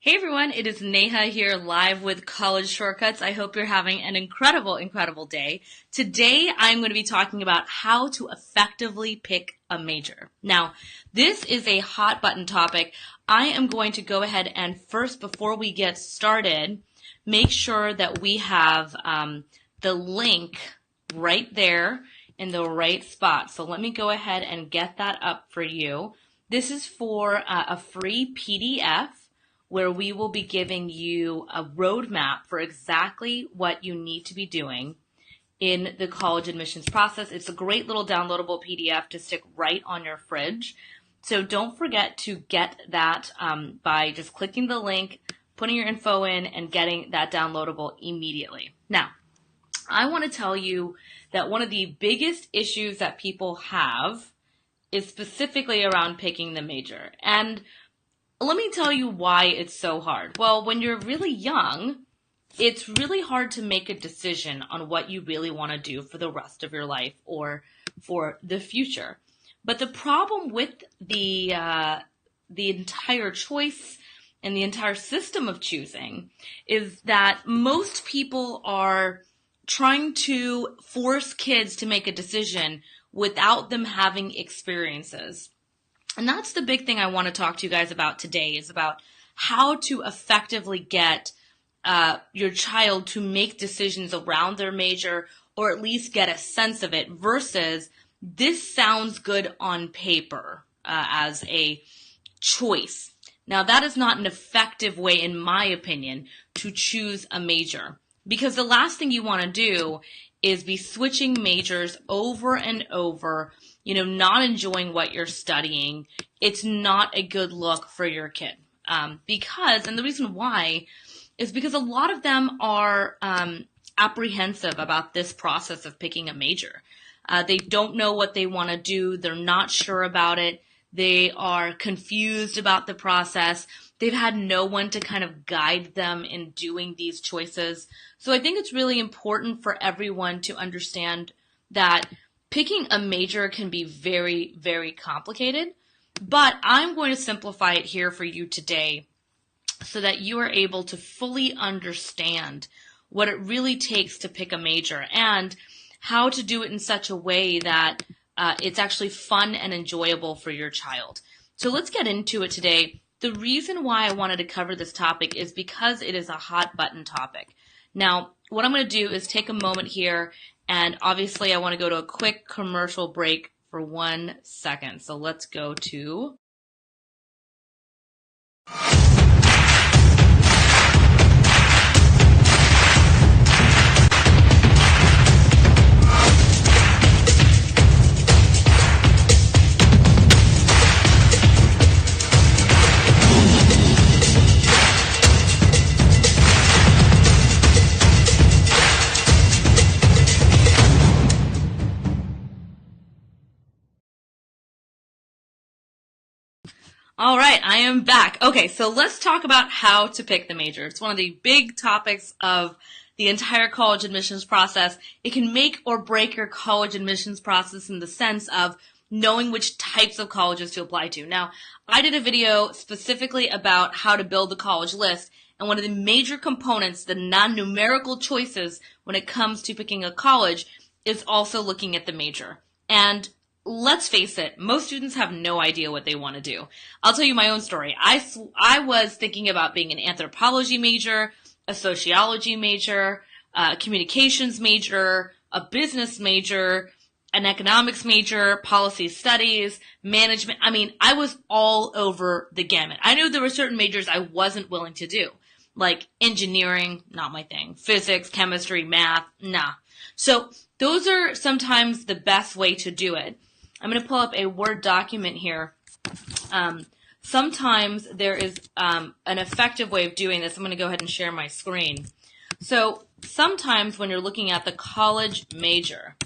Hey everyone, it is Neha here live with College Shortcuts. I hope you're having an incredible day. Today I'm going to be talking about how to effectively pick a major. Now, this is a hot button topic. I am going to go ahead and first, before we get started, make sure that we have the link right there in the right spot. So let me go ahead and get that up for you. This is for a free PDF where we will be giving you a roadmap for exactly what you need to be doing in the college admissions process. It's a great little downloadable PDF to stick right on your fridge. So don't forget to get that by just clicking the link, putting your info in, and getting that downloadable immediately. Now, I want to tell you that one of the biggest issues that people have is specifically around picking the major. And let me tell you why it's so hard. Well, when you're really young, it's really hard to make a decision on what you really want to do for the rest of your life or for the future. But the problem with the entire choice and the entire system of choosing is that most people are trying to force kids to make a decision without them having experiences. And that's the big thing I want to talk to you guys about today, is about how to effectively get your child to make decisions around their major, or at least get a sense of it, versus this sounds good on paper as a choice. Now, that is not an effective way, in my opinion, to choose a major, because the last thing you want to do is be switching majors over and over, not enjoying what you're studying. It's not a good look for your kid. And the reason why is because a lot of them are apprehensive about this process of picking a major. They don't know what they want to do. They're not sure about it. They are confused about the process. They've had no one to kind of guide them in doing these choices. So I think it's really important for everyone to understand that picking a major can be very, very complicated, but I'm going to simplify it here for you today so that you are able to fully understand what it really takes to pick a major and how to do it in such a way that it's actually fun and enjoyable for your child. So let's get into it today. The reason why I wanted to cover this topic is because it is a hot button topic. Now, what I'm going to do is take a moment here, and obviously I want to go to a quick commercial break for 1 second. So let's go to... All right, I am back. Okay, so let's talk about how to pick the major. It's one of the big topics of the entire college admissions process. It can make or break your college admissions process in the sense of knowing which types of colleges to apply to. Now, I did a video specifically about how to build the college list, and one of the major components, the non-numerical choices when it comes to picking a college, is also looking at the major. And let's face it, most students have no idea what they want to do. I'll tell you my own story. I was thinking about being an anthropology major, a sociology major, a communications major, a business major, an economics major, policy studies, management. I mean, I was all over the gamut. I knew there were certain majors I wasn't willing to do, like engineering, not my thing, physics, chemistry, math, nah. So those are sometimes the best way to do it. I'm going to pull up a Word document here. Sometimes there is an effective way of doing this. I'm going to go ahead and share my screen. So sometimes when you're looking at the college major,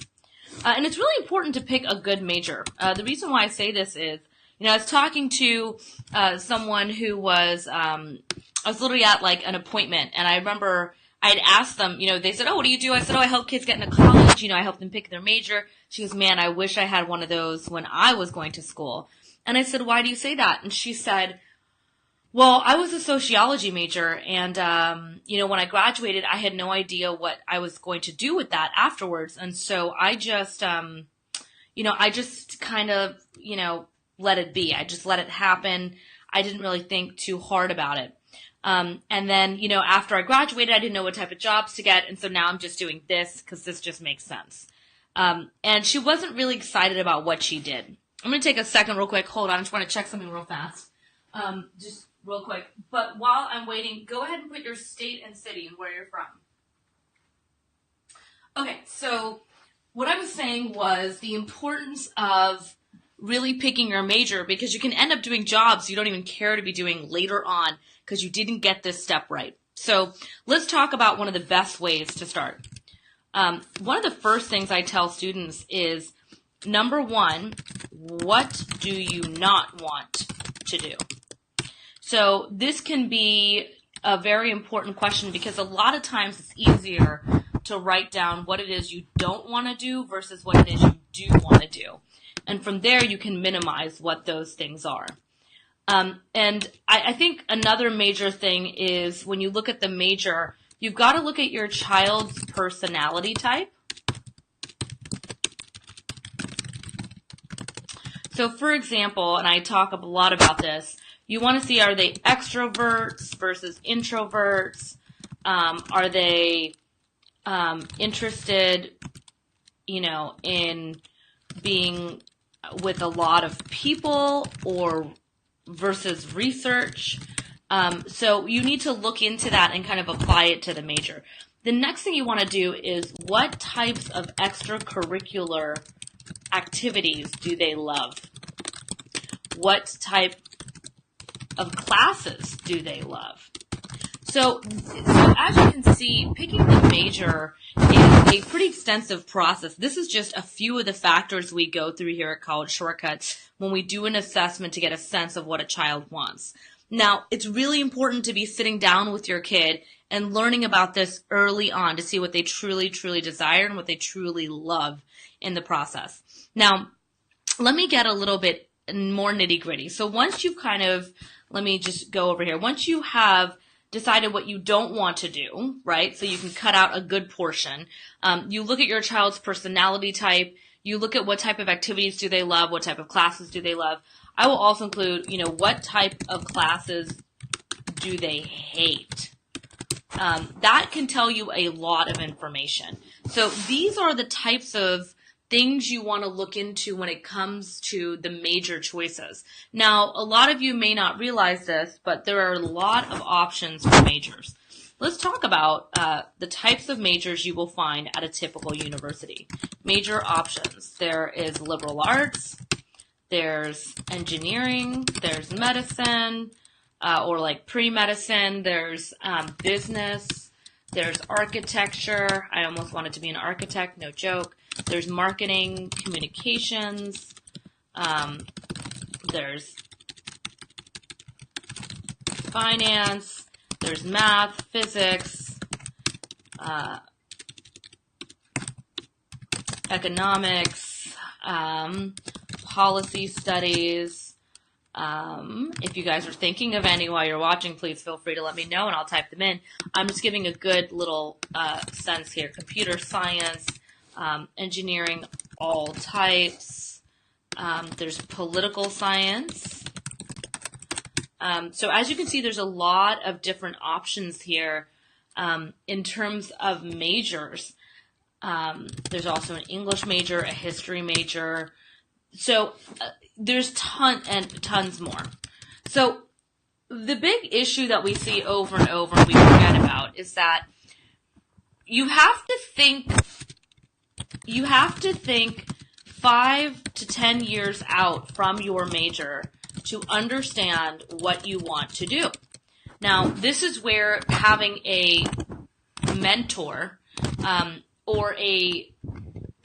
and it's really important to pick a good major. The reason why I say this is, I was talking to someone who was, I was literally at like an appointment, and I remember I'd asked them, they said, "Oh, what do you do?" I said, "Oh, I help kids get into college. I help them pick their major." She goes, "Man, I wish I had one of those when I was going to school." And I said, "Why do you say that?" And she said, Well, I was a sociology major, and when I graduated, I had no idea what I was going to do with that afterwards, and so I just kind of, let it be. I just let it happen. I didn't really think too hard about it. And then, after I graduated, I didn't know what type of jobs to get, and so now I'm just doing this because this just makes sense. And she wasn't really excited about what she did. I'm going to take a second real quick. Hold on. I just want to check something real fast. Just real quick. But while I'm waiting, go ahead and put your state and city and where you're from. Okay, so what I was saying was the importance of really picking your major, because you can end up doing jobs you don't even care to be doing later on because you didn't get this step right. So let's talk about one of the best ways to start. One of the first things I tell students is, number one, what do you not want to do? So this can be a very important question because a lot of times it's easier to write down what it is you don't want to do versus what it is you do want to do. And from there, you can minimize what those things are. And I think another major thing is when you look at the major, you've got to look at your child's personality type. So for example, and I talk a lot about this, you want to see, are they extroverts versus introverts? Are they interested, in being with a lot of people or versus research? So you need to look into that and kind of apply it to the major. The next thing you want to do is, what types of extracurricular activities do they love? What type of classes do they love? So as you can see, picking the major is a pretty extensive process. This is just a few of the factors we go through here at College Shortcuts when we do an assessment to get a sense of what a child wants. Now, it's really important to be sitting down with your kid and learning about this early on to see what they truly, truly desire and what they truly love in the process. Now, let me get a little bit more nitty-gritty. So once you've let me just go over here. Once you have decided what you don't want to do, right? So you can cut out a good portion. You look at your child's personality type. You look at what type of activities do they love, what type of classes do they love. I will also include, what type of classes do they hate. That can tell you a lot of information. So these are the types of things you want to look into when it comes to the major choices. Now, a lot of you may not realize this, but there are a lot of options for majors. Let's talk about the types of majors you will find at a typical university. Major options. There is liberal arts, there's engineering, there's medicine, or like pre-medicine, there's business, there's architecture. I almost wanted to be an architect, no joke. There's marketing, communications, there's finance, there's math, physics, economics, policy studies. If you guys are thinking of any while you're watching, please feel free to let me know and I'll type them in. I'm just giving a good little sense here. Computer science, engineering, all types. There's political science. So as you can see, there's a lot of different options here in terms of majors. There's also an English major, a history major. So there's tons more. So the big issue that we see over and over and we forget about is that you have to think 5 to 10 years out from your major to understand what you want to do. Now, this is where having a mentor or a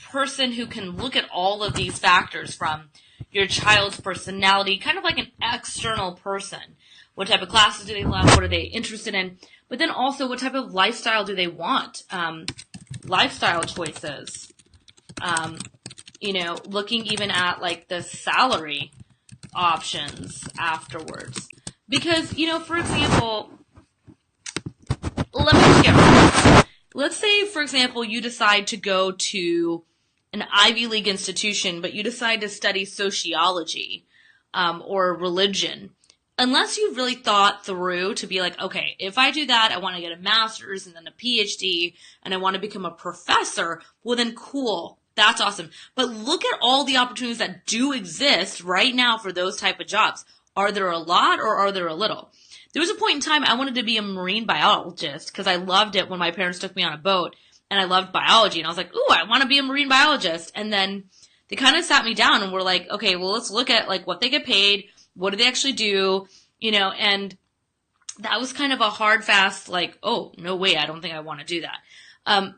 person who can look at all of these factors, from your child's personality, kind of like an external person. What type of classes do they love? What are they interested in? But then also, what type of lifestyle do they want? Lifestyle choices. Looking even at like the salary options afterwards. Because, for example, let me just get let's say, for example, you decide to go to an Ivy League institution, but you decide to study sociology or religion. Unless you've really thought through to be like, okay, if I do that, I want to get a master's and then a PhD and I want to become a professor, well then cool. That's awesome. But look at all the opportunities that do exist right now for those type of jobs. Are there a lot or are there a little? There was a point in time I wanted to be a marine biologist because I loved it when my parents took me on a boat and I loved biology. And I was like, ooh, I want to be a marine biologist. And then they kind of sat me down and were like, okay, well, let's look at like what they get paid. What do they actually do? And that was kind of a hard, fast, like, oh, no way, I don't think I want to do that.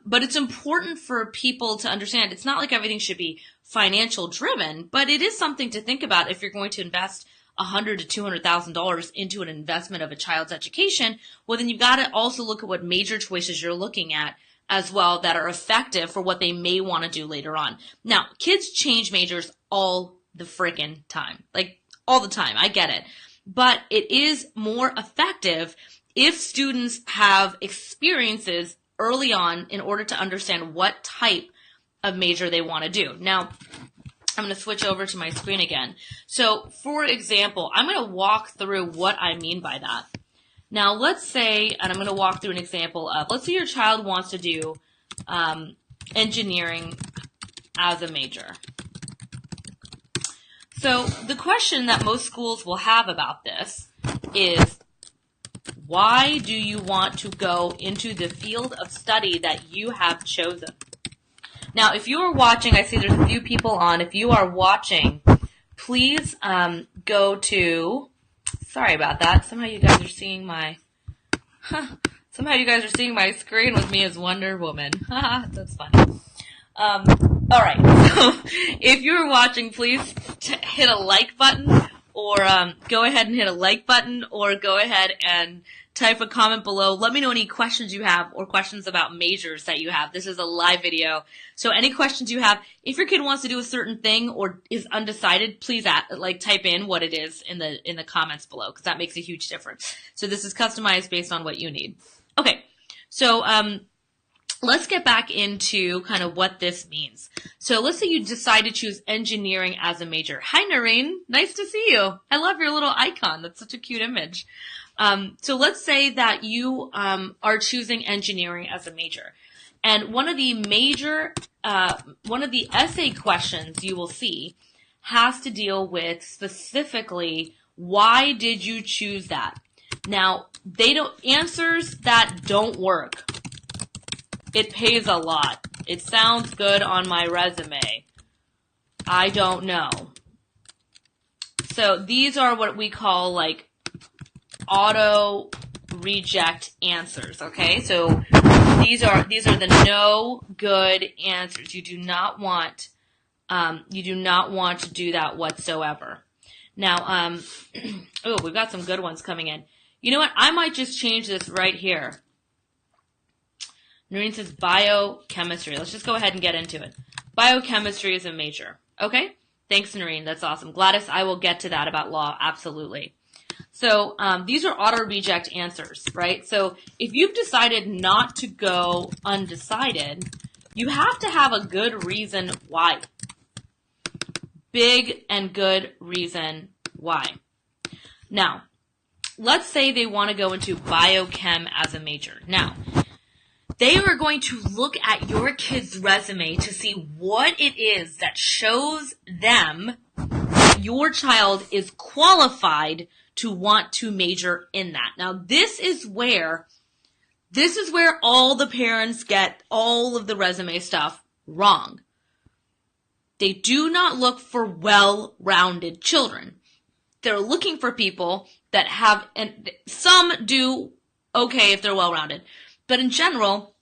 But it's important for people to understand it's not like everything should be financial driven, but it is something to think about if you're going to invest $100,000 to $200,000 into an investment of a child's education. Well, then you've got to also look at what major choices you're looking at as well that are effective for what they may want to do later on. Now, kids change majors all the freaking time, like all the time. I get it. But it is more effective if students have experiences early on in order to understand what type of major they want to do. Now, I'm going to switch over to my screen again. So, for example, I'm going to walk through what I mean by that. Now, let's say, and I'm going to walk through an example of, let's say your child wants to do engineering as a major. So the question that most schools will have about this is, why do you want to go into the field of study that you have chosen? Now, if you are watching, I see there's a few people on. If you are watching, please go to, sorry about that. Somehow you guys are seeing my screen with me as Wonder Woman. That's funny. All right, so if you're watching, please hit a like button or go ahead and hit a like button or go ahead and type a comment below. Let me know any questions you have or questions about majors that you have. This is a live video. So any questions you have, if your kid wants to do a certain thing or is undecided, please type in what it is in the comments below because that makes a huge difference. So this is customized based on what you need. Okay, so let's get back into kind of what this means. So let's say you decide to choose engineering as a major. Hi, Noreen. Nice to see you. I love your little icon. That's such a cute image. So let's say that you are choosing engineering as a major. And one of the essay questions you will see has to deal with specifically, why did you choose that? Now, answers that don't work. It pays a lot. It sounds good on my resume. I don't know. So these are what we call like auto reject answers, okay? So these are the no good answers. You do not want to do that whatsoever. Now, oh, we've got some good ones coming in. You know what? I might just change this right here. Noreen says biochemistry. Let's just go ahead and get into it. Biochemistry is a major. Okay? Thanks, Noreen. That's awesome. Gladys, I will get to that about law. Absolutely. So these are auto-reject answers, right? So if you've decided not to go undecided, you have to have a good reason why. Big and good reason why. Now, let's say they want to go into biochem as a major. Now, they are going to look at your kid's resume to see what it is that shows them that your child is qualified to want to major in that. Now, this is where all the parents get all of the resume stuff wrong. They do not look for well-rounded children. They're looking for people that have, and some do okay if they're well-rounded. But in general,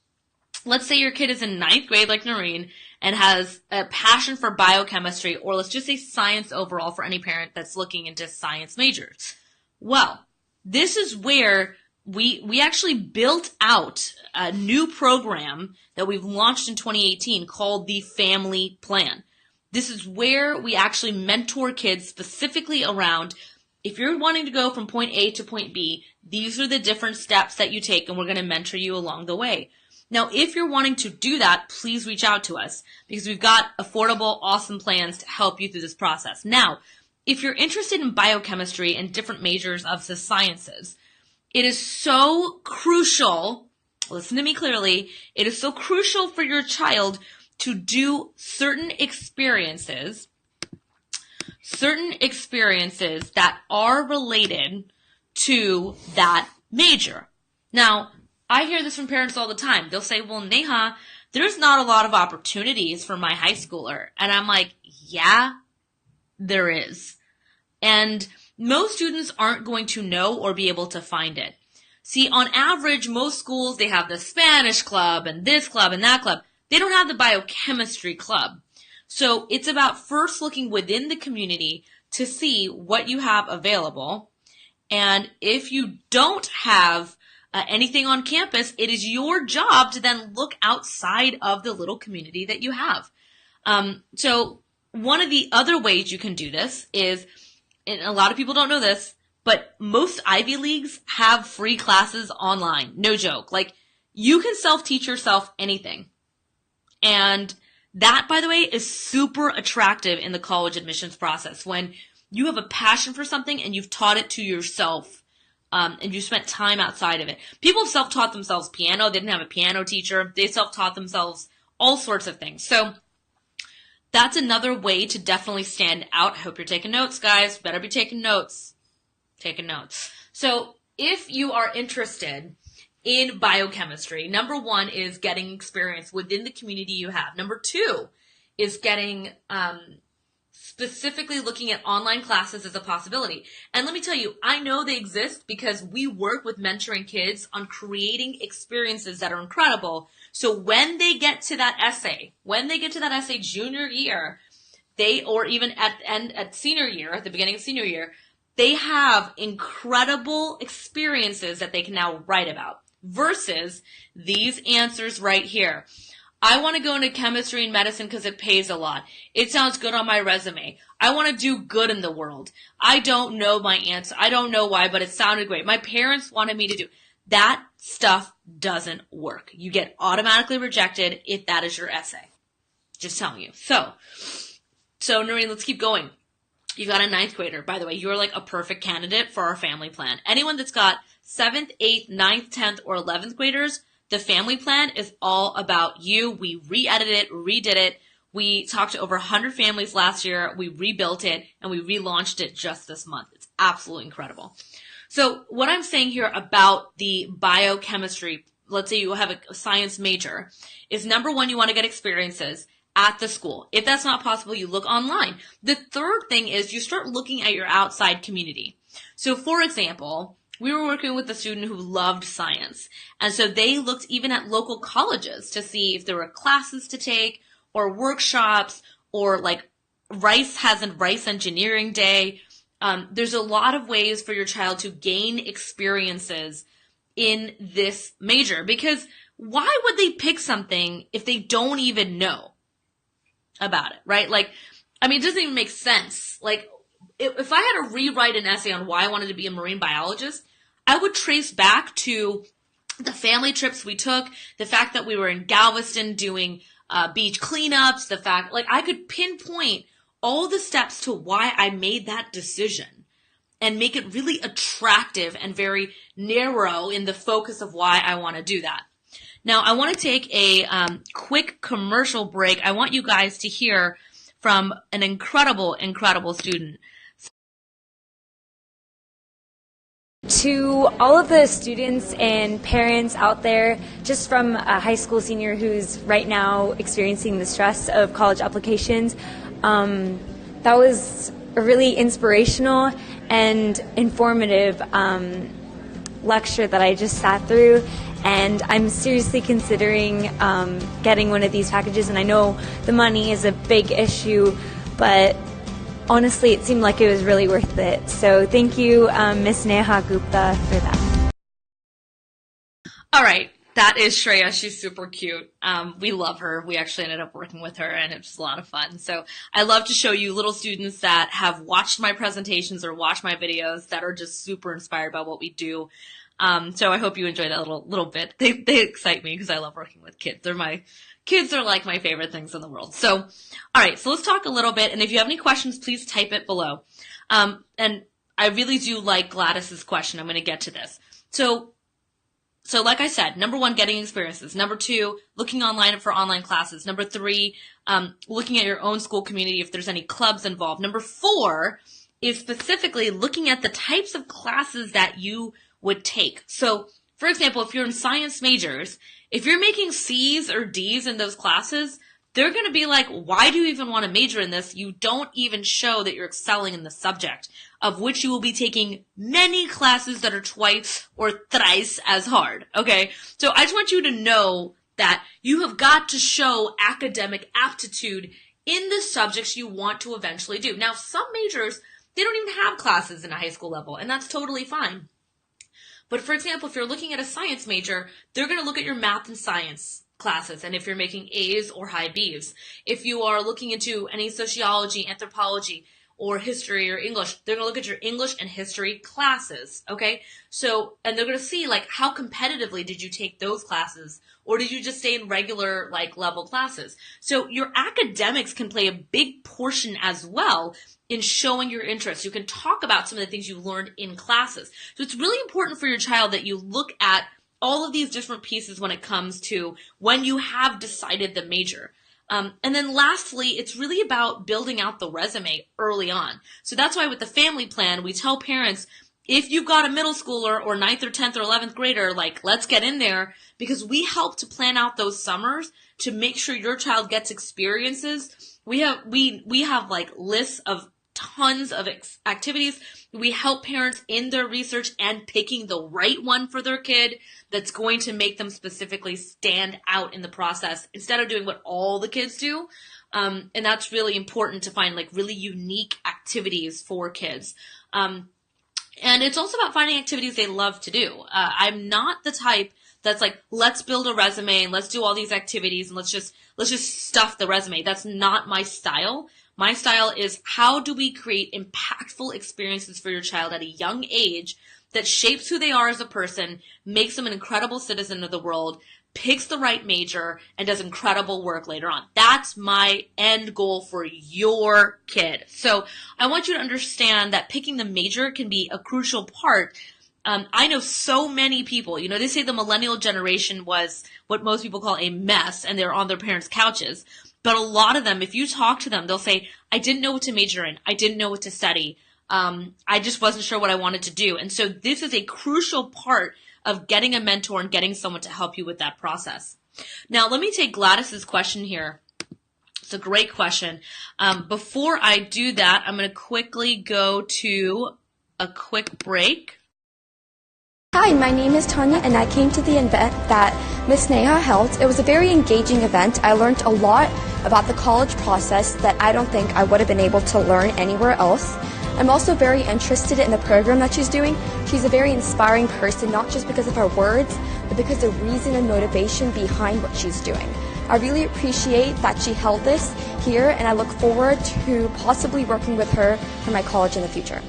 let's say your kid is in 9th grade like Noreen and has a passion for biochemistry, or let's just say science overall for any parent that's looking into science majors. Well, this is where we actually built out a new program that we've launched in 2018 called the Family Plan. This is where we actually mentor kids specifically around, if you're wanting to go from point A to point B, these are the different steps that you take, and we're going to mentor you along the way. Now, if you're wanting to do that, please reach out to us because we've got affordable, awesome plans to help you through this process. Now, if you're interested in biochemistry and different majors of the sciences, it is so crucial, listen to me clearly, it is so crucial for your child to do certain experiences that are related to that major. Now, I hear this from parents all the time. They'll say, well, Neha, there's not a lot of opportunities for my high schooler. And I'm like, yeah, there is. And most students aren't going to know or be able to find it. See, on average, most schools, they have the Spanish club and this club and that club. They don't have the biochemistry club. So it's about first looking within the community to see what you have available. And if you don't have anything on campus, it is your job to then look outside of the little community that you have. So one of the other ways you can do this is, and a lot of people don't know this, but most Ivy Leagues have free classes online. No joke. Like, you can self-teach yourself anything. And that, by the way, is super attractive in the college admissions process. When you have a passion for something and you've taught it to yourself, and you spent time outside of it. People have self-taught themselves piano. They didn't have a piano teacher. They self-taught themselves all sorts of things. So that's another way to definitely stand out. I hope you're taking notes, guys. Better be taking notes. Taking notes. So if you are interested in biochemistry, number one is getting experience within the community you have. Number two is getting specifically looking at online classes as a possibility. And let me tell you, I know they exist because we work with mentoring kids on creating experiences that are incredible. So when they get to that essay, junior year, or even at senior year, at the beginning of senior year, they have incredible experiences that they can now write about versus these answers right here. I want to go into chemistry and medicine because it pays a lot. It sounds good on my resume. I want to do good in the world. I don't know my answer. I don't know why, but it sounded great. My parents wanted me to do. That stuff doesn't work. You get automatically rejected if that is your essay. Just telling you. So Noreen, let's keep going. You've got a ninth grader. By the way, you're like a perfect candidate for our family plan. Anyone that's got 7th, 8th, 9th, 10th, or 11th graders, the family plan is all about you. We re-edited it, redid it. We talked to over 100 families last year. We rebuilt it, and we relaunched it just this month. It's absolutely incredible. So what I'm saying here about the biochemistry, let's say you have a science major, is number one, you want to get experiences at the school. If that's not possible, you look online. The third thing is you start looking at your outside community. So for example, we were working with a student who loved science. And so they looked even at local colleges to see if there were classes to take or workshops or like Rice has a Rice Engineering Day. There's a lot of ways for your child to gain experiences in this major because why would they pick something if they don't even know about it, right? Like, I mean, it doesn't even make sense. Like, if I had to rewrite an essay on why I wanted to be a marine biologist, I would trace back to the family trips we took, the fact that we were in Galveston doing beach cleanups, the fact, like, I could pinpoint all the steps to why I made that decision and make it really attractive and very narrow in the focus of why I want to do that. Now, I want to take a quick commercial break. I want you guys to hear from an incredible, incredible student. To all of the students and parents out there, just from a high school senior who's right now experiencing the stress of college applications, that was a really inspirational and informative lecture that I just sat through, and I'm seriously considering getting one of these packages. And I know the money is a big issue, but honestly, it seemed like it was really worth it. So thank you, Miss Neha Gupta, for that. All right. That is Shreya. She's super cute. We love her. We actually ended up working with her, and it was a lot of fun. So I love to show you little students that have watched my presentations or watched my videos that are just super inspired by what we do. So I hope you enjoy that little bit. They excite me because I love working with kids. Kids are like my favorite things in the world. So, all right. So let's talk a little bit. And if you have any questions, please type it below. And I really do like Gladys's question. I'm going to get to this. So like I said, number one, getting experiences. Number two, looking online for online classes. Number three, looking at your own school community if there's any clubs involved. Number four is specifically looking at the types of classes that you would take. So, for example, if you're in science majors, if you're making C's or D's in those classes, they're going to be like, why do you even want to major in this? You don't even show that you're excelling in the subject, of which you will be taking many classes that are twice or thrice as hard. Okay. So I just want you to know that you have got to show academic aptitude in the subjects you want to eventually do. Now, some majors, they don't even have classes in a high school level, and that's totally fine. But for example, if you're looking at a science major, they're going to look at your math and science classes, and if you're making A's or high B's. If you are looking into any sociology, anthropology, or history or English, they're going to look at your English and history classes, okay? So, and they're going to see, like, how competitively did you take those classes, or did you just stay in regular, like, level classes? So your academics can play a big portion as well in showing your interest. You can talk about some of the things you learned in classes. So it's really important for your child that you look at all of these different pieces when it comes to when you have decided the major. And then lastly, it's really about building out the resume early on. So that's why with the family plan, we tell parents, if you've got a middle schooler or 9th or 10th or 11th grader, like, let's get in there, because we help to plan out those summers to make sure your child gets experiences. We have like lists of tons of activities. We help parents in their research and picking the right one for their kid that's going to make them specifically stand out in the process instead of doing what all the kids do. And that's really important to find, like, really unique activities for kids. And it's also about finding activities they love to do. I'm not the type that's like, let's build a resume and let's do all these activities and let's just stuff the resume. That's not my style. My style is, how do we create impactful experiences for your child at a young age that shapes who they are as a person, makes them an incredible citizen of the world, picks the right major, and does incredible work later on. That's my end goal for your kid. So I want you to understand that picking the major can be a crucial part. I know so many people, they say the millennial generation was what most people call a mess, and they're on their parents' couches. But a lot of them, if you talk to them, they'll say, I didn't know what to major in. I didn't know what to study. I just wasn't sure what I wanted to do. And so this is a crucial part of getting a mentor and getting someone to help you with that process. Now, let me take Gladys's question here. It's a great question. Before I do that, I'm going to quickly go to a quick break. Hi, my name is Tanya, and I came to the event that Ms. Neha held. It was a very engaging event. I learned a lot about the college process that I don't think I would have been able to learn anywhere else. I'm also very interested in the program that she's doing. She's a very inspiring person, not just because of her words, but because of the reason and motivation behind what she's doing. I really appreciate that she held this here, and I look forward to possibly working with her for my college in the future.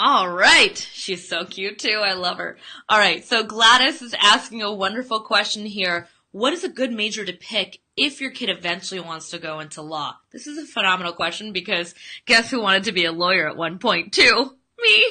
All right. She's so cute too. I love her. All right. So Gladys is asking a wonderful question here. What is a good major to pick if your kid eventually wants to go into law? This is a phenomenal question because guess who wanted to be a lawyer at one point too? Me.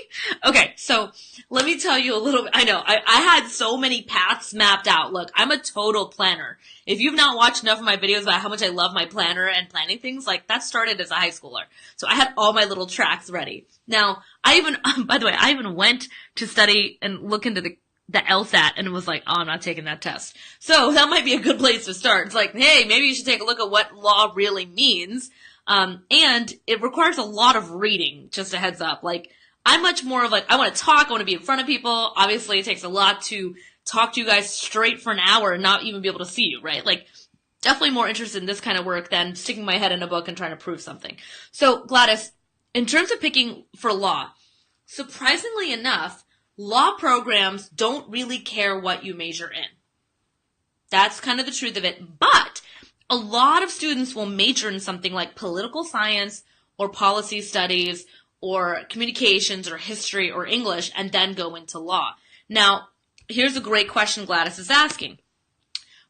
Okay. So let me tell you a little bit. I know I had so many paths mapped out. Look, I'm a total planner. If you've not watched enough of my videos about how much I love my planner and planning things, like, that started as a high schooler. So I had all my little tracks ready. Now, by the way, I even went to study and look into the LSAT and was like, oh, I'm not taking that test. So that might be a good place to start. It's like, hey, maybe you should take a look at what law really means. And it requires a lot of reading, just a heads up. Like, I'm much more of like, I want to talk, I want to be in front of people. Obviously, it takes a lot to talk to you guys straight for an hour and not even be able to see you, right? Like, definitely more interested in this kind of work than sticking my head in a book and trying to prove something. So, Gladys, in terms of picking for law, surprisingly enough, law programs don't really care what you major in. That's kind of the truth of it. But a lot of students will major in something like political science or policy studies or communications or history or English and then go into law. Now, here's a great question Gladys is asking.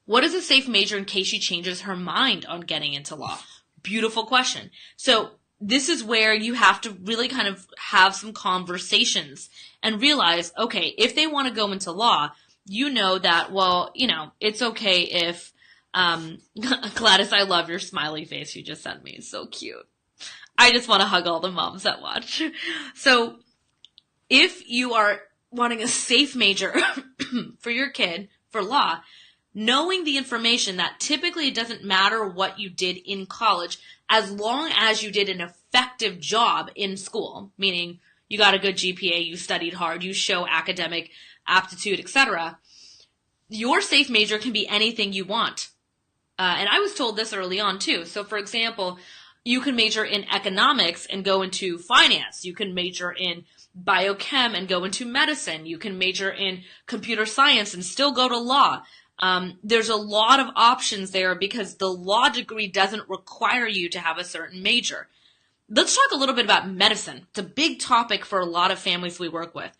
What is a safe major in case she changes her mind on getting into law? Beautiful question. So this is where you have to really kind of have some conversations and realize, okay, if they want to go into law, you know that, well, you know, it's okay if, Gladys, I love your smiley face you just sent me. It's so cute. I just want to hug all the moms that watch. So if you are wanting a safe major for your kid for law, knowing the information that typically it doesn't matter what you did in college as long as you did an effective job in school, meaning you got a good GPA, you studied hard, you show academic aptitude, etc. Your safe major can be anything you want. And I was told this early on too. So for example, you can major in economics and go into finance. You can major in biochem and go into medicine. You can major in computer science and still go to law. There's a lot of options there because the law degree doesn't require you to have a certain major. Let's talk a little bit about medicine. It's a big topic for a lot of families we work with.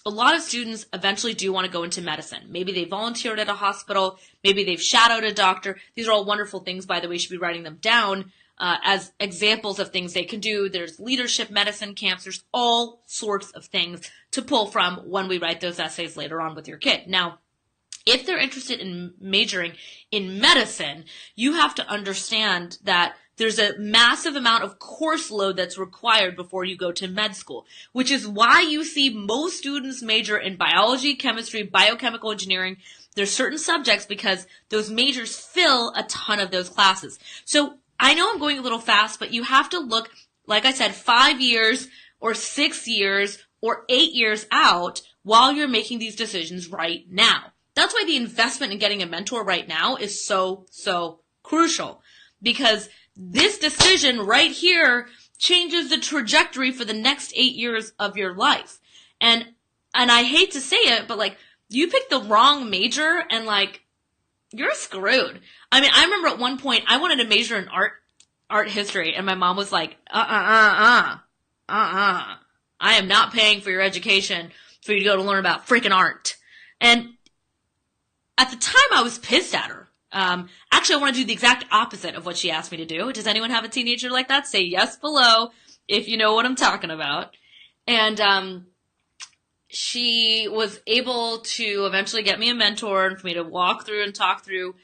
A lot of students eventually do want to go into medicine. Maybe they volunteered at a hospital. Maybe they've shadowed a doctor. These are all wonderful things, by the way. You should be writing them down as examples of things they can do. There's leadership medicine camps. There's all sorts of things to pull from when we write those essays later on with your kid. Now, if they're interested in majoring in medicine, you have to understand that there's a massive amount of course load that's required before you go to med school, which is why you see most students major in biology, chemistry, biochemical engineering. There's certain subjects because those majors fill a ton of those classes. So I know I'm going a little fast, but you have to look, like I said, 5 years or 6 years or 8 years out while you're making these decisions right now. That's why the investment in getting a mentor right now is so, so crucial, because this decision right here changes the trajectory for the next 8 years of your life. And I hate to say it, but like, you pick the wrong major and like, you're screwed. I mean, I remember at one point I wanted to major in art history, and my mom was like, I am not paying for your education for you to go to learn about freaking art. And at the time, I was pissed at her. Actually, I want to do the exact opposite of what she asked me to do. Does anyone have a teenager like that? Say yes below if you know what I'm talking about. And she was able to eventually get me a mentor and for me to walk through and talk through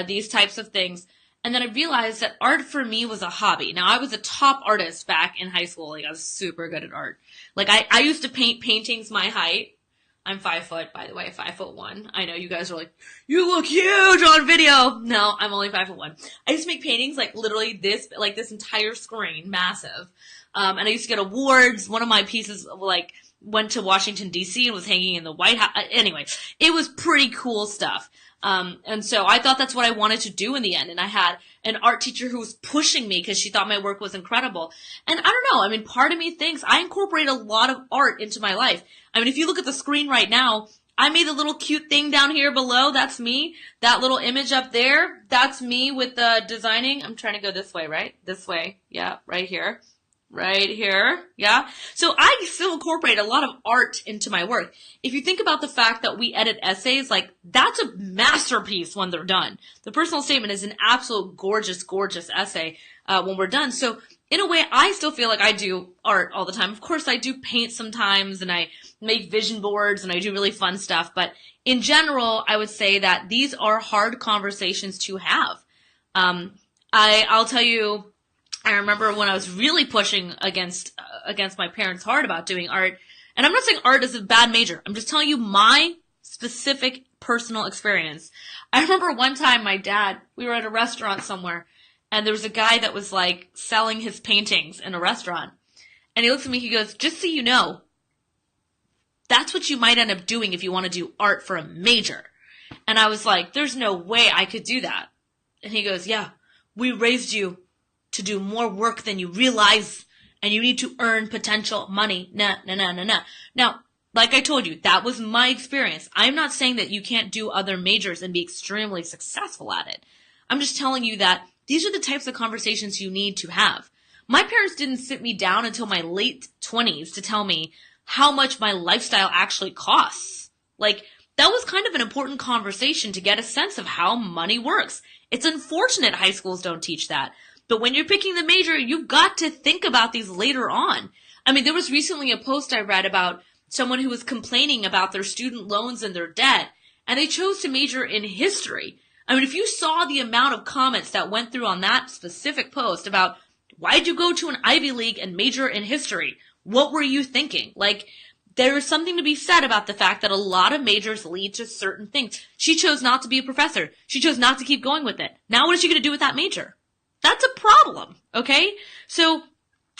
these types of things. And then I realized that art for me was a hobby. Now, I was a top artist back in high school. Like, I was super good at art. Like, I used to paint paintings my height. I'm 5 foot, by the way, 5'1". I know you guys are like, you look huge on video. No, I'm only 5'1". I used to make paintings like literally this entire screen, massive. And I used to get awards. One of my pieces like went to Washington DC and was hanging in the White House. Anyway, it was pretty cool stuff. And so I thought that's what I wanted to do in the end. And I had an art teacher who was pushing me because she thought my work was incredible. And I don't know. I mean, part of me thinks I incorporate a lot of art into my life. I mean, if you look at the screen right now, I made a little cute thing down here below. That's me. That little image up there, that's me with the designing. I'm trying to go this way, right? This way. Yeah, right here. Right here. Yeah. So I still incorporate a lot of art into my work. If you think about the fact that we edit essays, like that's a masterpiece when they're done. The personal statement is an absolute gorgeous, gorgeous essay when we're done. So in a way, I still feel like I do art all the time. Of course, I do paint sometimes and I make vision boards and I do really fun stuff. But in general, I would say that these are hard conversations to have. I'll tell you, I remember when I was really pushing against my parents hard about doing art. And I'm not saying art is a bad major. I'm just telling you my specific personal experience. I remember one time we were at a restaurant somewhere and there was a guy that was like selling his paintings in a restaurant. And he looks at me, he goes, just so you know, that's what you might end up doing if you want to do art for a major. And I was like, there's no way I could do that. And he goes, yeah, we raised you to do more work than you realize, and you need to earn potential money. Nah. Now, Like I told you, that was my experience. I'm not saying that you can't do other majors and be extremely successful at it. I'm just telling you that these are the types of conversations you need to have. My parents didn't sit me down until my late 20s to tell me how much my lifestyle actually costs. Like, that was kind of an important conversation to get a sense of how money works. It's unfortunate high schools don't teach that. But when you're picking the major, you've got to think about these later on. I mean, there was recently a post I read about someone who was complaining about their student loans and their debt, and they chose to major in history. I mean, if you saw the amount of comments that went through on that specific post about why'd you go to an Ivy League and major in history? What were you thinking? Like, there is something to be said about the fact that a lot of majors lead to certain things. She chose not to be a professor. She chose not to keep going with it. Now what is she going to do with that major? That's a problem, okay? So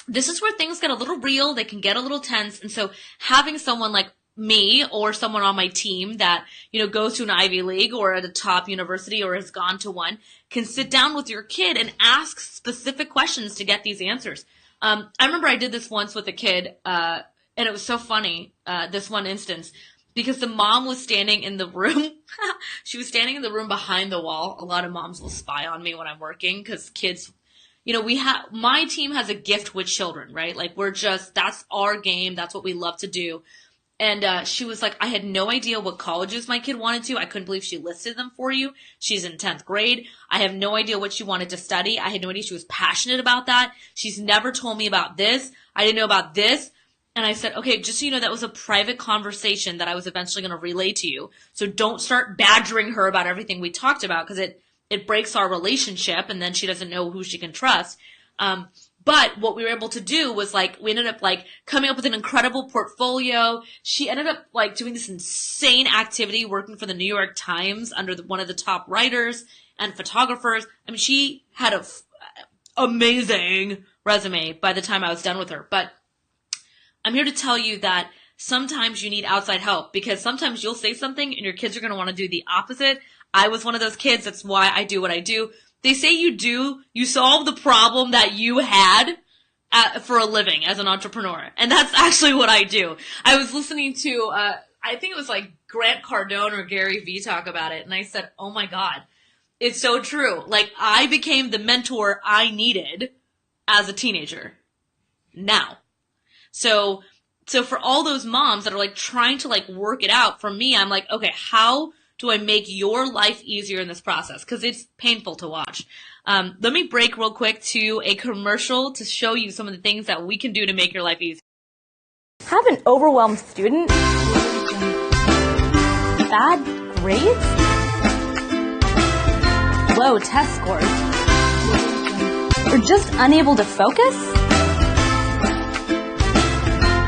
this is where things get a little real. They can get a little tense. And so having someone like me or someone on my team that, goes to an Ivy League or at a top university or has gone to one can sit down with your kid and ask specific questions to get these answers. I remember I did this once with a kid, and it was so funny, this one instance, because the mom was standing in the room. She was standing in the room behind the wall. A lot of moms will spy on me when I'm working because kids, my team has a gift with children, right? Like that's our game. That's what we love to do. And she was like, I had no idea what colleges my kid wanted to. I couldn't believe she listed them for you. She's in 10th grade. I have no idea what she wanted to study. I had no idea she was passionate about that. She's never told me about this. I didn't know about this. And I said, okay, just so you know, that was a private conversation that I was eventually going to relay to you. So don't start badgering her about everything we talked about because it breaks our relationship and then she doesn't know who she can trust. But what we were able to do was we ended up coming up with an incredible portfolio. She ended up doing this insane activity working for the New York Times under one of the top writers and photographers. I mean, she had a amazing resume by the time I was done with her. But I'm here to tell you that sometimes you need outside help because sometimes you'll say something and your kids are going to want to do the opposite. I was one of those kids. That's why I do what I do. They say you solve the problem that you had for a living as an entrepreneur. And that's actually what I do. I was listening to, I think it was Grant Cardone or Gary Vee talk about it. And I said, oh my God, it's so true. I became the mentor I needed as a teenager now. So for all those moms that are trying to work it out, for me, I'm like, okay, how do I make your life easier in this process? Because it's painful to watch. Let me break real quick to a commercial to show you some of the things that we can do to make your life easier. Have an overwhelmed student? Bad grades? Low test scores? Or just unable to focus?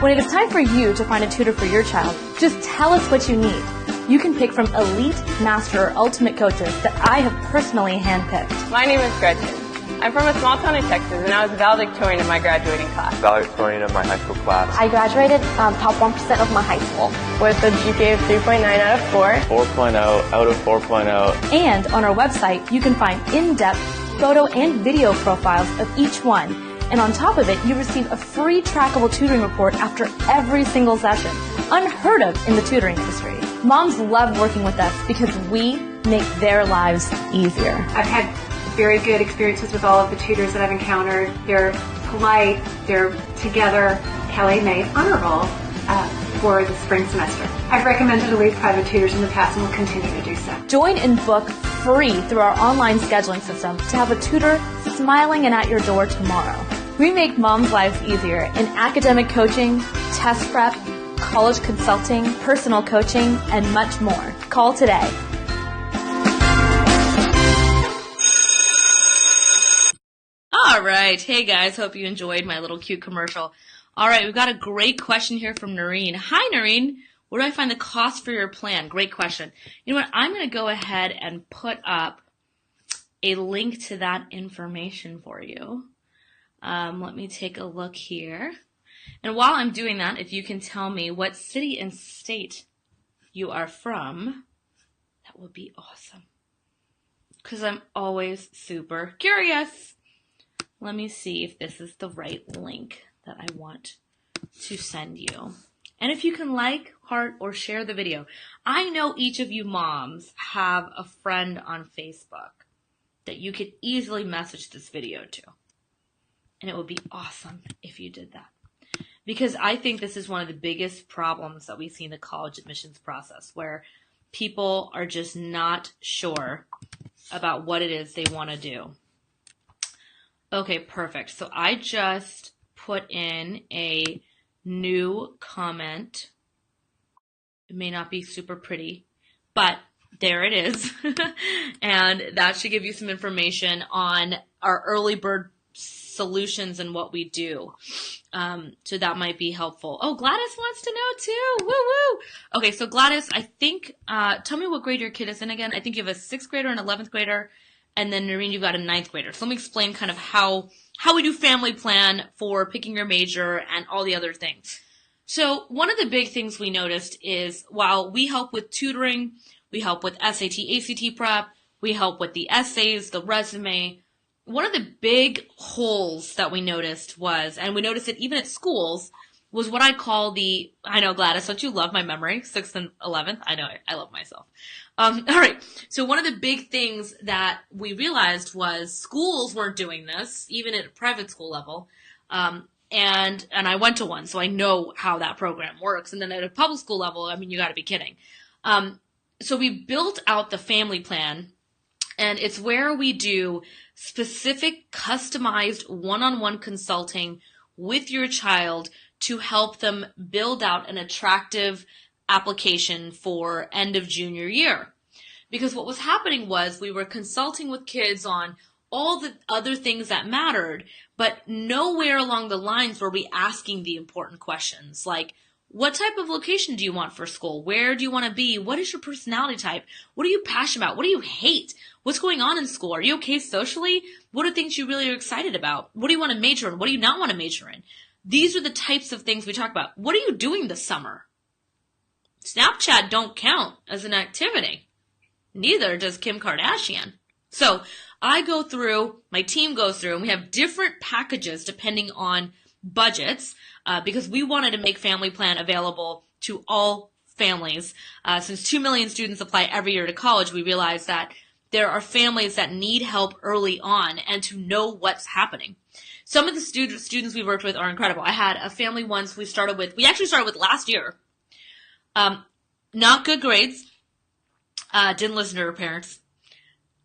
When it is time for you to find a tutor for your child, just tell us what you need. You can pick from elite, master, or ultimate coaches that I have personally handpicked. My name is Gretchen. I'm from a small town in Texas, and I was valedictorian in my graduating class. Valedictorian of my high school class. I graduated top 1% of my high school. With a GPA of 3.9 out of 4. 4.0 out of 4.0. And on our website, you can find in-depth photo and video profiles of each one. And on top of it, you receive a free trackable tutoring report after every single session. Unheard of in the tutoring industry. Moms love working with us because we make their lives easier. I've had very good experiences with all of the tutors that I've encountered. They're polite, they're together. Kelly made honor roll for the spring semester. I've recommended elite private tutors in the past and will continue to do so. Join and book free through our online scheduling system to have a tutor smiling and at your door tomorrow. We make moms' lives easier in academic coaching, test prep, college consulting, personal coaching, and much more. Call today. All right. Hey guys, hope you enjoyed my little cute commercial. All right, we've got a great question here from Noreen. Hi Noreen, where do I find the cost for your plan? Great question. You know what, I'm going to go ahead and put up a link to that information for you. Let me take a look here. And while I'm doing that, if you can tell me what city and state you are from, that would be awesome. Because I'm always super curious. Let me see if this is the right link that I want to send you. And if you can like, heart, or share the video. I know each of you moms have a friend on Facebook that you could easily message this video to. And it would be awesome if you did that. Because I think this is one of the biggest problems that we see in the college admissions process, where people are just not sure about what it is they want to do. Okay, perfect. So I just put in a new comment. It may not be super pretty, but there it is. And that should give you some information on our early bird solutions and what we do. So that might be helpful. Oh, Gladys wants to know too. Woo woo. Okay, so Gladys, I think, tell me what grade your kid is in again. I think you have a 6th grader and 11th grader, and then Noreen, you've got a 9th grader. So let me explain kind of how we do family plan for picking your major and all the other things. So one of the big things we noticed is while we help with tutoring, we help with SAT, ACT prep, we help with the essays, the resume, one of the big holes that we noticed was, and we noticed it even at schools, was what I call I know Gladys, don't you love my memory? 6th and 11th? I know, I love myself. All right. So one of the big things that we realized was schools weren't doing this, even at a private school level. And I went to one, so I know how that program works. And then at a public school level, I mean, you gotta be kidding. So we built out the family plan, and it's where we do specific, customized, one-on-one consulting with your child to help them build out an attractive application for end of junior year. Because what was happening was we were consulting with kids on all the other things that mattered, but nowhere along the lines were we asking the important questions like, what type of location do you want for school? Where do you want to be? What is your personality type? What are you passionate about? What do you hate? What's going on in school? Are you okay socially? What are things you really are excited about? What do you want to major in? What do you not want to major in? These are the types of things we talk about. What are you doing this summer? Snapchat don't count as an activity. Neither does Kim Kardashian. So I go through, my team goes through, and we have different packages depending on budgets, because we wanted to make Family Plan available to all families. Since 2 million students apply every year to college, we realized that there are families that need help early on and to know what's happening. Some of the students we worked with are incredible. I had a family once we actually started with last year. Not good grades, didn't listen to her parents,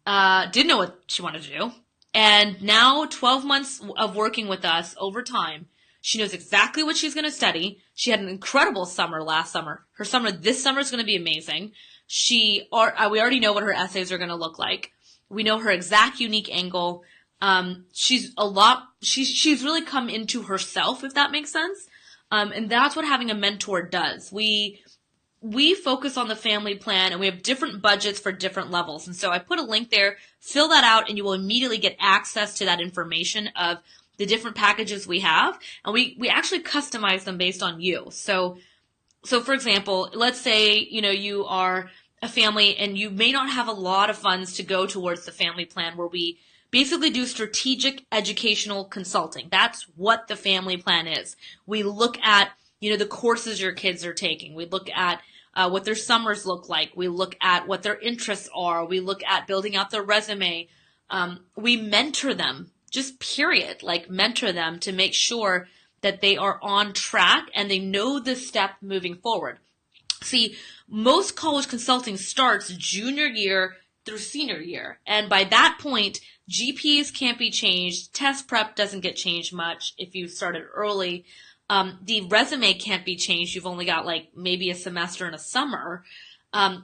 didn't know what she wanted to do. And now 12 months of working with us over time, she knows exactly what she's going to study. She had an incredible summer last summer. Her summer this summer is going to be amazing. We already know what her essays are going to look like. We know her exact unique angle. She's really come into herself, if that makes sense. And that's what having a mentor does. We focus on the family plan, and we have different budgets for different levels. And so I put a link there, fill that out, and you will immediately get access to that information of the different packages we have. And we actually customize them based on you. So for example, let's say, you are a family and you may not have a lot of funds to go towards the family plan, where we basically do strategic educational consulting. That's what the family plan is. We look at, the courses your kids are taking. We look at what their summers look like. We look at what their interests are. We look at building out their resume. We mentor them, just period, mentor them to make sure that they are on track and they know the step moving forward. See, most college consulting starts junior year through senior year. And by that point, GPAs can't be changed. Test prep doesn't get changed much if you started early. The resume can't be changed. You've only got maybe a semester and a summer.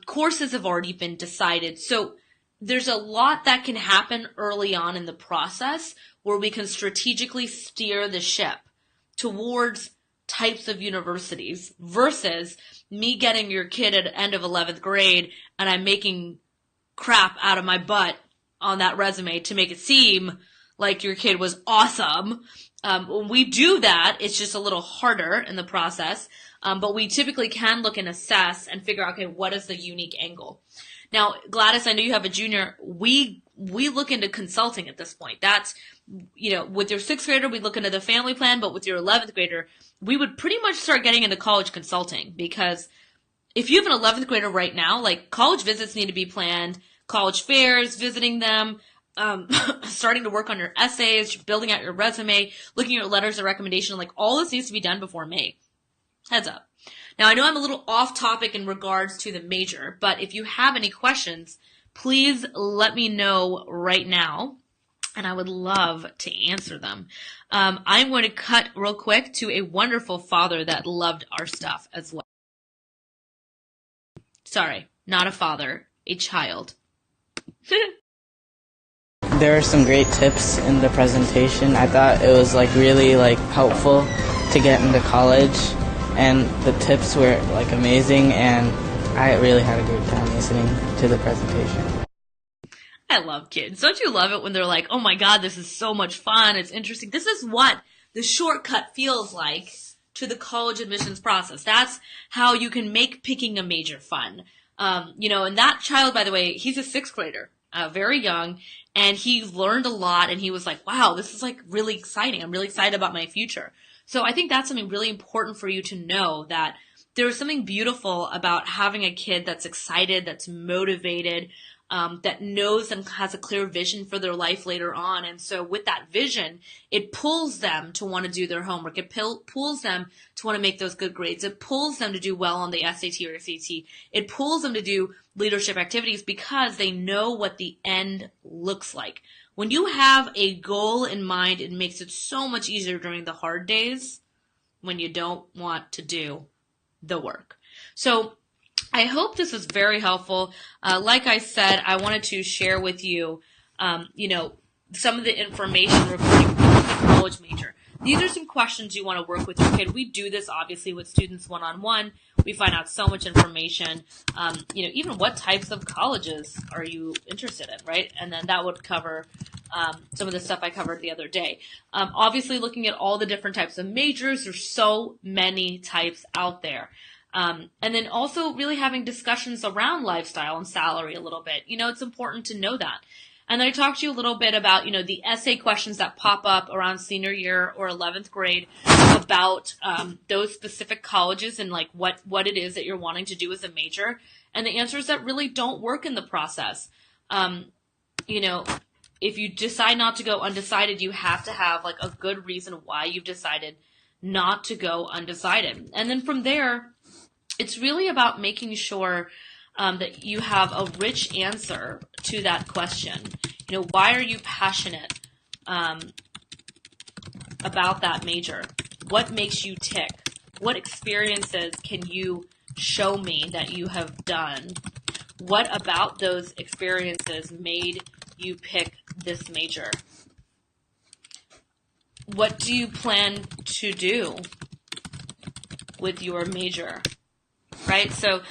Courses have already been decided. So there's a lot that can happen early on in the process where we can strategically steer the ship towards types of universities versus me getting your kid at the end of 11th grade and I'm making crap out of my butt on that resume to make it seem like your kid was awesome. When we do that, it's just a little harder in the process. But we typically can look and assess and figure out, okay, what is the unique angle? Now, Gladys, I know you have a junior. We look into consulting at this point. That's with your 6th grader, we'd look into the family plan, but with your 11th grader, we would pretty much start getting into college consulting, because if you have an 11th grader right now, like, college visits need to be planned, college fairs, visiting them, starting to work on your essays, building out your resume, looking at your letters of recommendation, like, all this needs to be done before May. Heads up. Now, I know I'm a little off topic in regards to the major, but if you have any questions, please let me know right now, and I would love to answer them. I'm going to cut real quick to a wonderful father that loved our stuff as well. Sorry, not a father, a child. There are some great tips in the presentation. I thought it was really helpful to get into college, and the tips were amazing, and I really had a great time listening to the presentation. I love kids. Don't you love it when they're like, oh my God, this is so much fun, it's interesting. This is what the shortcut feels like to the college admissions process. That's how you can make picking a major fun. And that child, by the way, he's a 6th grader, very young, and he learned a lot, and he was like, wow, this is really exciting. I'm really excited about my future. So I think that's something really important for you to know, that there is something beautiful about having a kid that's excited, that's motivated, that knows and has a clear vision for their life later on. And so with that vision, it pulls them to want to do their homework. It pulls them to want to make those good grades. It pulls them to do well on the SAT or SAT. It pulls them to do leadership activities because they know what the end looks like. When you have a goal in mind, it makes it so much easier during the hard days when you don't want to do the work. So I hope this was very helpful. Like I said, I wanted to share with you, some of the information regarding the college major. These are some questions you want to work with your kid. We do this obviously with students one-on-one. We find out so much information. Even what types of colleges are you interested in, right? And then that would cover some of the stuff I covered the other day. Obviously, looking at all the different types of majors. There's so many types out there. And then also really having discussions around lifestyle and salary a little bit. It's important to know that. And then I talked to you a little bit about, the essay questions that pop up around senior year or 11th grade about those specific colleges and what it is that you're wanting to do as a major. And the answers that really don't work in the process. If you decide not to go undecided, you have to have a good reason why you've decided not to go undecided. And then from there, it's really about making sure that you have a rich answer to that question. Why are you passionate about that major? What makes you tick? What experiences can you show me that you have done? What about those experiences made you pick this major? What do you plan to do with your major? Right? So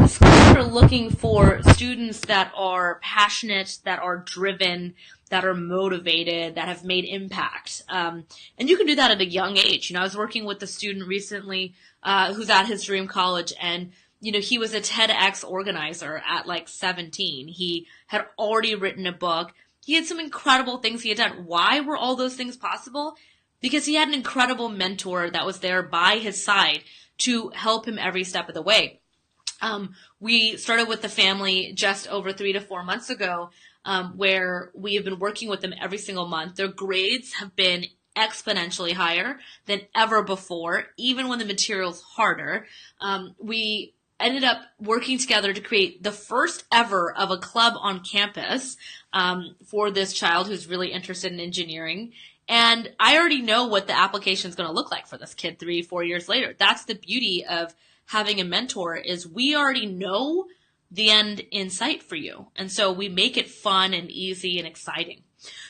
schools are looking for students that are passionate, that are driven, that are motivated, that have made impact. And you can do that at a young age. I was working with a student recently who's at his dream college, and he was a TEDx organizer at 17. He had already written a book. He had some incredible things he had done. Why were all those things possible? Because he had an incredible mentor that was there by his side to help him every step of the way. We started with the family just over 3 to 4 months ago, where we have been working with them every single month. Their grades have been exponentially higher than ever before, even when the material's harder. We ended up working together to create the first ever of a club on campus for this child who's really interested in engineering. And I already know what the application is going to look like for this kid 3-4 years later. That's the beauty of having a mentor, is we already know the end in sight for you. And so we make it fun and easy and exciting.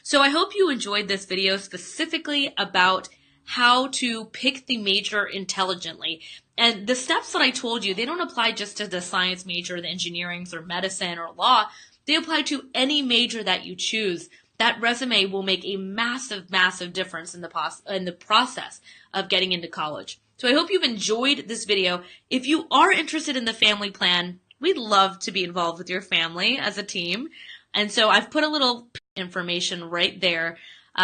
So I hope you enjoyed this video specifically about how to pick the major intelligently. And the steps that I told you, they don't apply just to the science major, the engineerings or medicine or law. They apply to any major that you choose. That resume will make a massive, massive difference in the process of getting into college. So I hope you've enjoyed this video. If you are interested in the family plan, we'd love to be involved with your family as a team. And so I've put a little information right there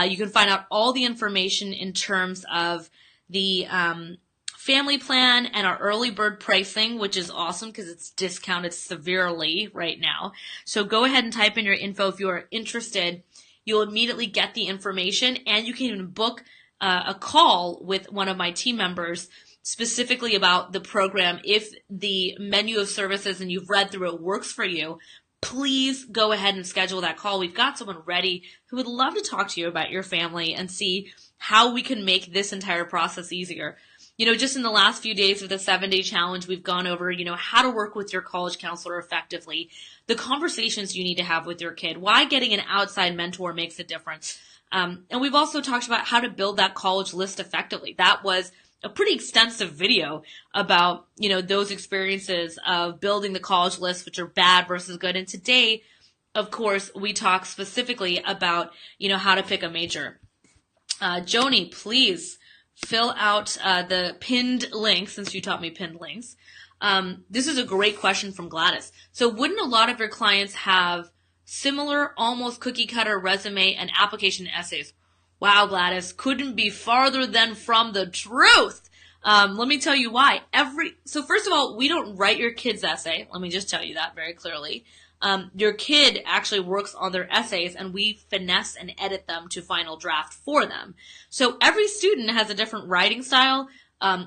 You can find out all the information in terms of the family plan and our early bird pricing, which is awesome because it's discounted severely right now. So go ahead and type in your info if you are interested. You'll immediately get the information, and you can even book a call with one of my team members specifically about the program. If the menu of services and you've read through it works for you, please go ahead and schedule that call. We've got someone ready who would love to talk to you about your family and see how we can make this entire process easier. Just in the last few days of the 7-day challenge, we've gone over, how to work with your college counselor effectively, the conversations you need to have with your kid, why getting an outside mentor makes a difference. And we've also talked about how to build that college list effectively. That was a pretty extensive video about, those experiences of building the college list, which are bad versus good. And today, of course, we talk specifically about, how to pick a major. Joni, please fill out the pinned link, since you taught me pinned links. This is a great question from Gladys. So wouldn't a lot of your clients have similar, almost cookie cutter resume and application essays? Wow, Gladys, couldn't be farther than from the truth. Let me tell you why. So first of all, we don't write your kid's essay. Let me just tell you that very clearly. Your kid actually works on their essays, and we finesse and edit them to final draft for them. So every student has a different writing style.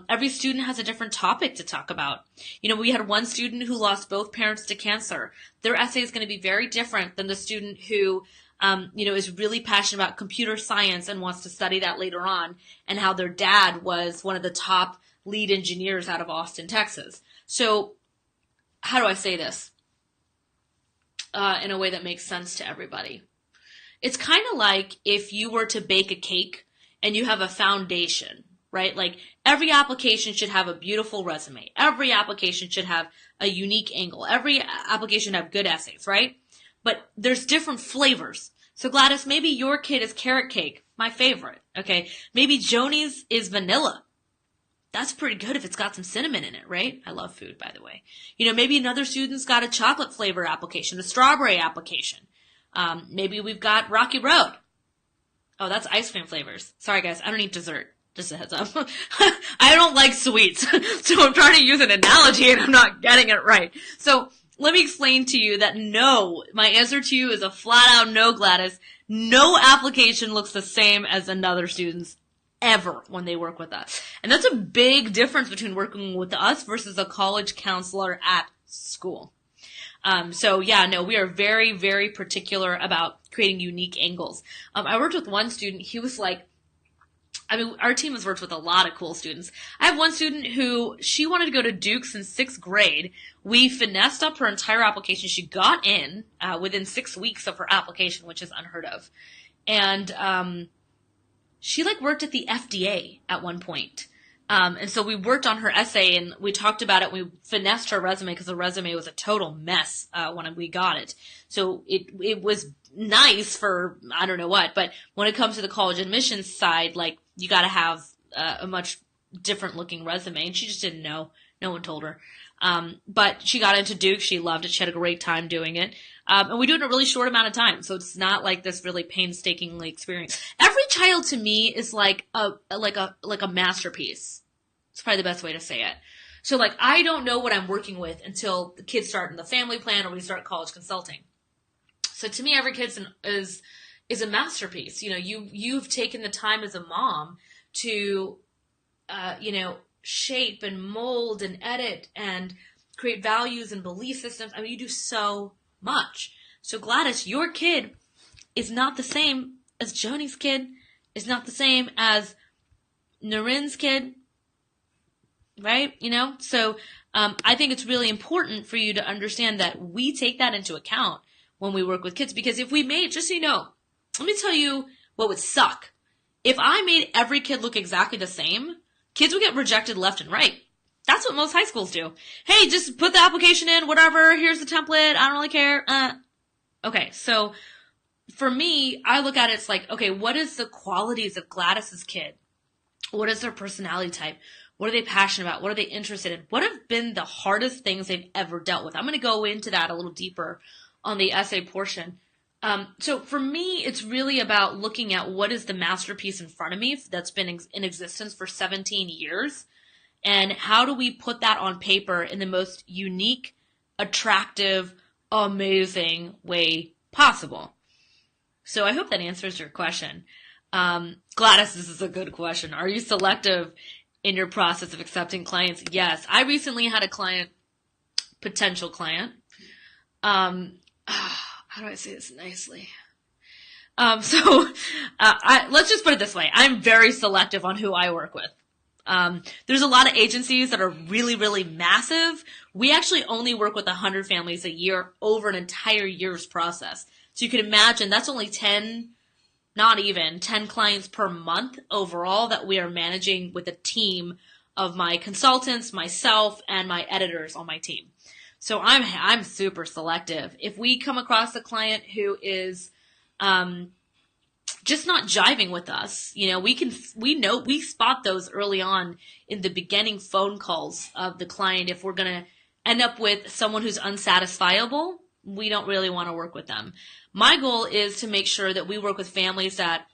Every student has a different topic to talk about. We had one student who lost both parents to cancer. Their essay is going to be very different than the student who, is really passionate about computer science and wants to study that later on, and how their dad was one of the top lead engineers out of Austin, Texas. So how do I say this in a way that makes sense to everybody? It's kind of like if you were to bake a cake and you have a foundation, right? Like every application should have a beautiful resume. Every application should have a unique angle. Every application should have good essays, right? But there's different flavors. So Gladys, maybe your kid is carrot cake, my favorite, okay? Maybe Joni's is vanilla. That's pretty good if it's got some cinnamon in it, right? I love food, by the way. Maybe another student's got a chocolate flavor application, a strawberry application. Maybe we've got Rocky Road. Oh, that's ice cream flavors. Sorry, guys, I don't eat dessert. Just a heads up. I don't like sweets. So I'm trying to use an analogy and I'm not getting it right. So let me explain to you that no, my answer to you is a flat out no, Gladys. No application looks the same as another student's ever when they work with us. And that's a big difference between working with us versus a college counselor at school. We are very, very particular about creating unique angles. I worked with one student. He was like, our team has worked with a lot of cool students. I have one student who, she wanted to go to Duke's in 6th grade. We finessed up her entire application. She got in within 6 weeks of her application, which is unheard of. And she worked at the FDA at one point. And so we worked on her essay and we talked about it. We finessed her resume because the resume was a total mess when we got it. So it was nice for I don't know what, but when it comes to the college admissions side, you got to have a much different looking resume. And she just didn't know. No one told her. But she got into Duke. She loved it. She had a great time doing it. And we do it in a really short amount of time. So it's not like this really painstakingly experience. Every child to me is like a masterpiece. It's probably the best way to say it. So I don't know what I'm working with until the kids start in the family plan or we start college consulting. So to me, every kid is a masterpiece. You've taken the time as a mom to, shape and mold and edit and create values and belief systems. You do so much. So Gladys, your kid is not the same as Joni's kid, is not the same as Narin's kid, right? So I think it's really important for you to understand that we take that into account when we work with kids, because if we made, just so you know, let me tell you what would suck. If I made every kid look exactly the same, kids would get rejected left and right. That's what most high schools do. Hey, just put the application in, whatever, here's the template, I don't really care. Okay, so for me, I look at it, it's okay, what is the qualities of Gladys's kid? What is their personality type? What are they passionate about? What are they interested in? What have been the hardest things they've ever dealt with? I'm going to go into that a little deeper on the essay portion. So for me, it's really about looking at what is the masterpiece in front of me that's been in existence for 17 years, and how do we put that on paper in the most unique, attractive, amazing way possible. So I hope that answers your question. Gladys, this is a good question. Are you selective in your process of accepting clients? Yes. I recently had a potential client. How do I say this nicely? Let's just put it this way. I'm very selective on who I work with. There's a lot of agencies that are really, really massive. We actually only work with 100 families a year over an entire year's process. So you can imagine that's only 10 clients per month overall that we are managing with a team of my consultants, myself, and my editors on my team. So I'm super selective. If we come across a client who is just not jiving with us, we spot those early on in the beginning phone calls of the client. If we're going to end up with someone who's unsatisfiable, we don't really want to work with them. My goal is to make sure that we work with families that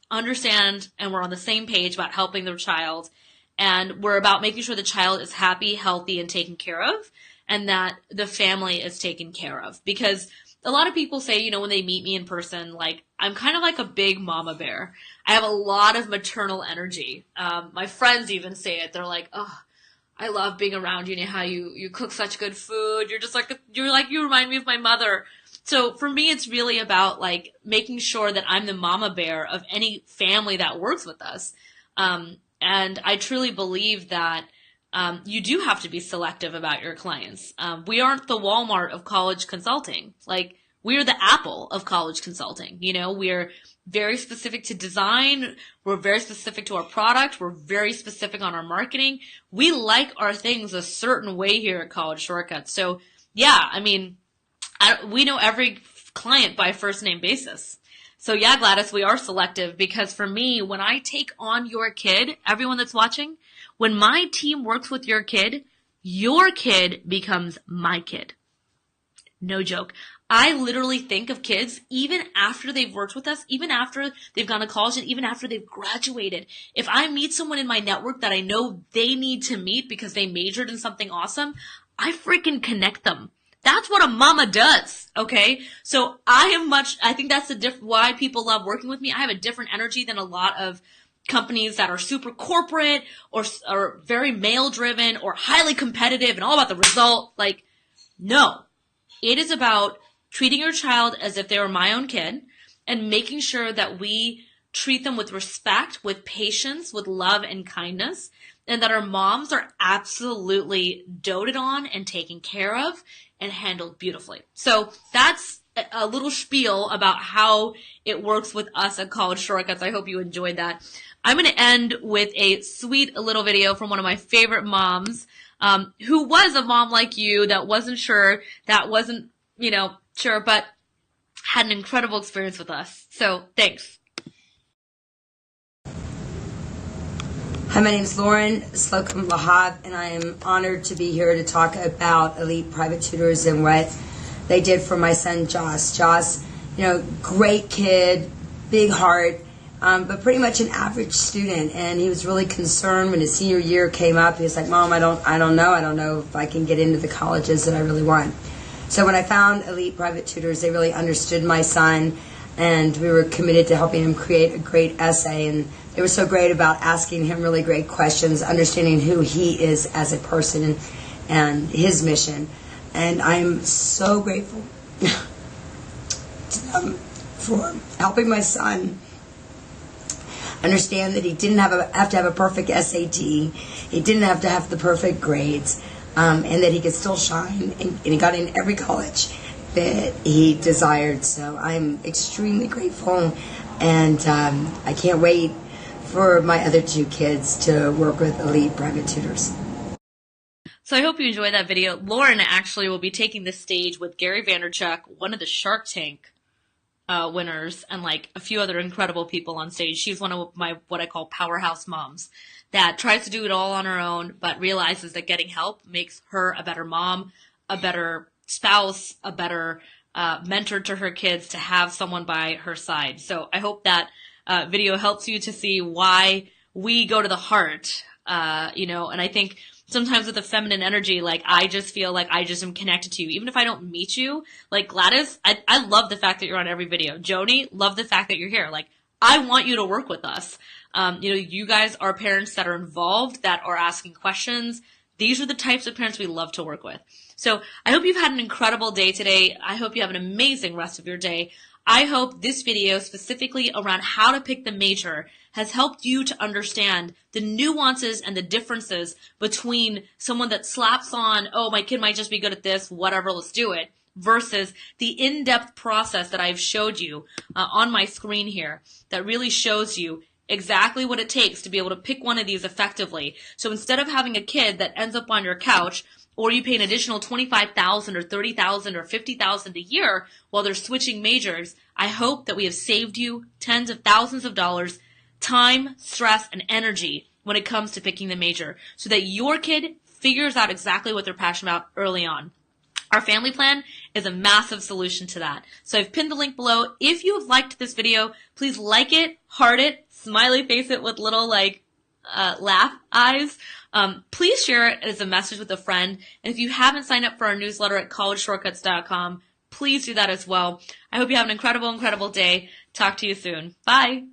understand and we're on the same page about helping their child, and we're about making sure the child is happy, healthy, and taken care of, and that the family is taken care of. Because a lot of people say, when they meet me in person, like, I'm kind of like a big mama bear. I have a lot of maternal energy. My friends even say it. They're like, oh, I love being around you. How you cook such good food. You remind me of my mother. So for me, it's really about like making sure that I'm the mama bear of any family that works with us. And I truly believe that you do have to be selective about your clients. We aren't the Walmart of college consulting. Like, we're the Apple of college consulting. We're very specific to design. We're very specific to our product. We're very specific on our marketing. We like our things a certain way here at College Shortcuts. So yeah, we know every client by first name basis. So yeah, Gladys, we are selective, because for me, when I take on your kid, everyone that's watching, when my team works with your kid becomes my kid. No joke. I literally think of kids even after they've worked with us, even after they've gone to college, and even after they've graduated. If I meet someone in my network that I know they need to meet because they majored in something awesome, I freaking connect them. That's what a mama does, okay? So I think that's why people love working with me. I have a different energy than a lot of companies that are super corporate or very male driven or highly competitive and all about the result. Like, no. It is about treating your child as if they were my own kid and making sure that we treat them with respect, with patience, with love and kindness, and that our moms are absolutely doted on and taken care of and handled beautifully. So that's a little spiel about how it works with us at College Shortcuts. I hope you enjoyed that. I'm going to end with a sweet little video from one of my favorite moms, who was a mom like you that wasn't sure, sure, but had an incredible experience with us. So thanks. Hi, my name is Lauren Slocum Lahab, and I am honored to be here to talk about Elite Private Tutors and what they did for my son, Joss. Joss, great kid, big heart, but pretty much an average student. And he was really concerned when his senior year came up. He was like, Mom, I don't know if I can get into the colleges that I really want. So when I found Elite Private Tutors, they really understood my son, and we were committed to helping him create a great essay. And they were so great about asking him really great questions, understanding who he is as a person and his mission. And I'm so grateful to them for helping my son understand that he didn't have to have a perfect SAT. He didn't have to have the perfect grades, and that he could still shine. And he got in every college that he desired. So I'm extremely grateful, and I can't wait for my other two kids to work with Elite Private Tutors. So I hope you enjoyed that video. Lauren actually will be taking the stage with Gary Vaynerchuk, one of the Shark Tank winners, and like a few other incredible people on stage. She's one of my what I call powerhouse moms that tries to do it all on her own, but realizes that getting help makes her a better mom, a better spouse, a better mentor to her kids to have someone by her side. So I hope that video helps you to see why we go to the heart, and I think sometimes with the feminine energy, like I just feel like I just am connected to you. Even if I don't meet you, like Gladys, I love the fact that you're on every video. Joni, love the fact that you're here. Like I want you to work with us. You guys are parents that are involved, that are asking questions. These are the types of parents we love to work with. So I hope you've had an incredible day today. I hope you have an amazing rest of your day. I hope this video specifically around how to pick the major has helped you to understand the nuances and the differences between someone that slaps on, oh, my kid might just be good at this, whatever, let's do it, versus the in-depth process that I've showed you on my screen here that really shows you exactly what it takes to be able to pick one of these effectively. So instead of having a kid that ends up on your couch, or you pay an additional $25,000 or $30,000 or $50,000 a year while they're switching majors, I hope that we have saved you tens of thousands of dollars, time, stress, and energy when it comes to picking the major so that your kid figures out exactly what they're passionate about early on. Our family plan is a massive solution to that. So I've pinned the link below. If you have liked this video, please like it, heart it, smiley face it with little laugh eyes. Please share it as a message with a friend. And if you haven't signed up for our newsletter at collegeshortcuts.com, please do that as well. I hope you have an incredible, incredible day. Talk to you soon. Bye.